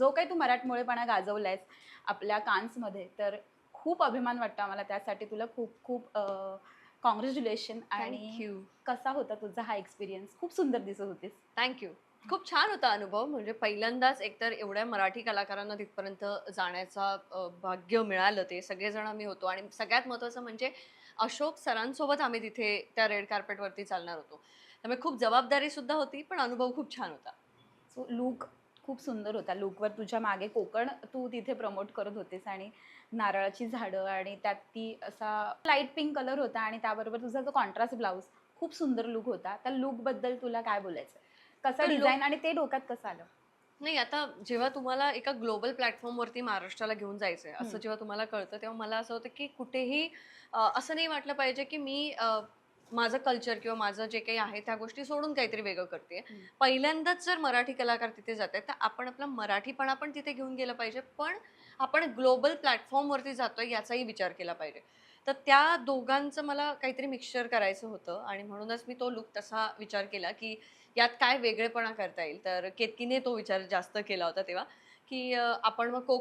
जो काही तू मराठमोळेपणा गाजवलायस आपल्या कान्समध्ये, तर खूप अभिमान वाटतो आम्हाला त्यासाठी. तुला खूप खूप कॉंग्रॅच्युलेशन. थँक आणि यू. कसा होता तुझा हा एक्सपिरियन्स? खूप सुंदर दिसत होतीस. Thank you. खूप छान होता अनुभव. म्हणजे पहिल्यांदाच एकतर एवढ्या मराठी कलाकारांना तिथपर्यंत जाण्याचा भाग्य मिळालं. ते सगळेजण आम्ही होतो आणि सगळ्यात महत्त्वाचं म्हणजे अशोक सरांसोबत आम्ही तिथे त्या रेड कार्पेटवरती चालणार होतो. त्यामुळे खूप जबाबदारी सुद्धा होती, पण अनुभव खूप छान होता. सो लूक खूप सुंदर होता. लूकवर तुझ्या मागे कोकण तू तिथे प्रमोट करत होतीस आणि नारळाची झाडं आणि त्यात ती असा लाईट पिंक कलर होता आणि त्याबरोबर तुझा जो कॉन्ट्रास्ट ब्लाउज, खूप सुंदर लूक होता. त्या लूकबद्दल तुला काय बोलायचं आहे? कसं तो डिझाइन लूक आणि ते डोक्यात कसं आलं? नाही, आता जेव्हा तुम्हाला एका ग्लोबल प्लॅटफॉर्मवरती महाराष्ट्राला घेऊन जायचंय, असं हं. जेव्हा तुम्हाला कळतं, तेव्हा मला असं होतं, की कुठेही असं नाही वाटलं पाहिजे, की मी माझं कल्चर किंवा माझं जे काही आहे, त्या गोष्टी सोडून काहीतरी वेगळं करतेय. हं. पहिल्यांदाच जर मराठी कलाकार तिथे जातायत, तर आपण आपला मराठीपणा पण तिथे घेऊन गेलं पाहिजे, पण आपण ग्लोबल प्लॅटफॉर्मवरती जातोय याचाही विचार केला पाहिजे. तर त्या दोघांचं मला काहीतरी मिक्सचर करायचं होतं आणि म्हणूनच मी तो लूक तसा विचार केला, की यात काय वेगळेपणा करता येईल. तर केतकीने तो विचार जास्त केला होता तेव्हा, की आपण मग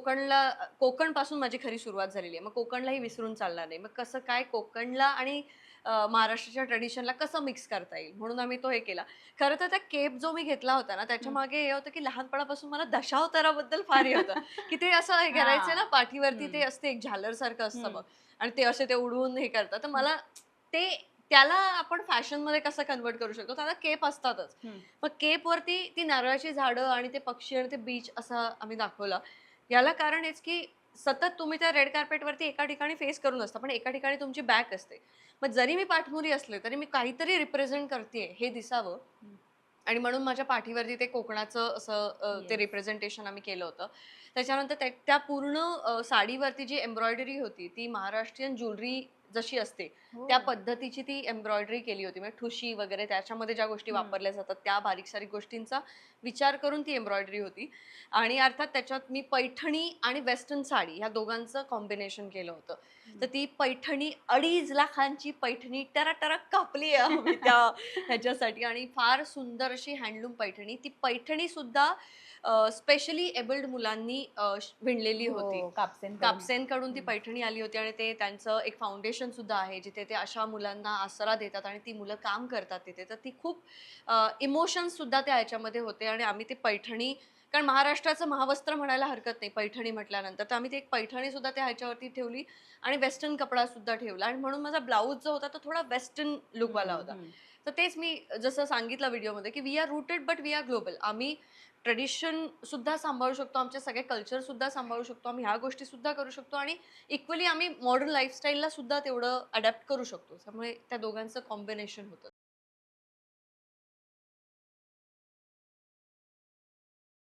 कोकणपासून माझी खरी सुरुवात झालेली आहे. मग कोकणलाही विसरून चालणार नाही. मग कसं काय कोकणला आणि महाराष्ट्राच्या ट्रेडिशनला कसं मिक्स करता येईल, म्हणून आम्ही तो हे केला. खरं तर त्या केप जो मी घेतला होता ना, हं. त्याच्यामागे हे होतं, की लहानपणापासून मला दशावताराबद्दल फार हे होतं, की ते असं हे करायचे हां. ना, पाठीवरती ते हं. असते एक झालरसारखं असतं हं. बघ आणि ते असे ते उडवून हे करतात. तर हं. मला ते त्याला आपण फॅशनमध्ये कसं कन्व्हर्ट करू शकतो? त्याला केप असतातच. हं. मग केपवरती ती नारळाची झाडं आणि ते पक्षी आणि ते बीच असा आम्ही दाखवला. याला कारण हेच, की सतत तुम्ही त्या रेड कार्पेटवरती एका ठिकाणी फेस करून असता, पण एका ठिकाणी तुमची बॅक असते. मग जरी मी पाठमोरी असले, तरी मी काहीतरी रिप्रेझेंट करतीये हे दिसावं हं. आणि म्हणून माझ्या पाठीवरती ते कोकणाचं असं ते येस. रिप्रेझेंटेशन आम्ही केलं होतं. त्याच्यानंतर त्या पूर्ण साडीवरती जी एम्ब्रॉयडरी होती, ती महाराष्ट्रीयन ज्वेलरी जशी असते, हो. त्या पद्धतीची ती एम्ब्रॉयडरी केली होती. म्हणजे ठुशी वगैरे त्याच्यामध्ये ज्या गोष्टी हं. वापरल्या जातात, त्या बारीक-सारीक गोष्टींचा विचार करून ती एम्ब्रॉयडरी होती. आणि अर्थात त्याच्यात मी पैठणी आणि वेस्टर्न साडी ह्या दोघांचं कॉम्बिनेशन केलं होतं. तर हं. ती पैठणी 2.5 लाखांची पैठणी टरा-टरा कापली आहे आम्ही त्या ह्याच्यासाठी आणि फार सुंदर अशी हँडलूम पैठणी. ती पैठणीसुद्धा स्पेशली एबल्ड मुलांनी विणलेली होती. हो, कापसेंकडून. कापसेंकडून ती हं. पैठणी आली होती आणि ते त्यांचं एक फाउंडेशन सुद्धा आहे, जिथे ते अशा मुलांना आसरा देतात आणि ती मुलं काम करतात तिथे. तर ती खूप इमोशन्स सुद्धा त्या ह्याच्यामध्ये होते आणि आम्ही ती पैठणी कारण महाराष्ट्राचं महावस्त्र म्हणायला हरकत नाही पैठणी म्हटल्यानंतर. तर आम्ही ती एक पैठणी सुद्धा त्या ह्याच्यावरती ठेवली आणि वेस्टर्न कपडा सुद्धा ठेवला आणि म्हणून माझा ब्लाउज जो होता तो थोडा वेस्टर्न लूकवाला हं. होता. हं. तर तेच मी जसं सांगितलं व्हिडिओमध्ये, की we are rooted but we are global. आम्ही ट्रेडिशन सुद्धा सांभाळू शकतो, आमचे सगळे कल्चर सुद्धा सांभाळू शकतो, आम्ही ह्या गोष्टी सुद्धा करू शकतो आणि इक्वली आम्ही मॉडर्न लाईफस्टाईलला सुद्धा तेवढं अडॅप्ट करू शकतो. त्यामुळे त्या दोघांचं कॉम्बिनेशन होतं.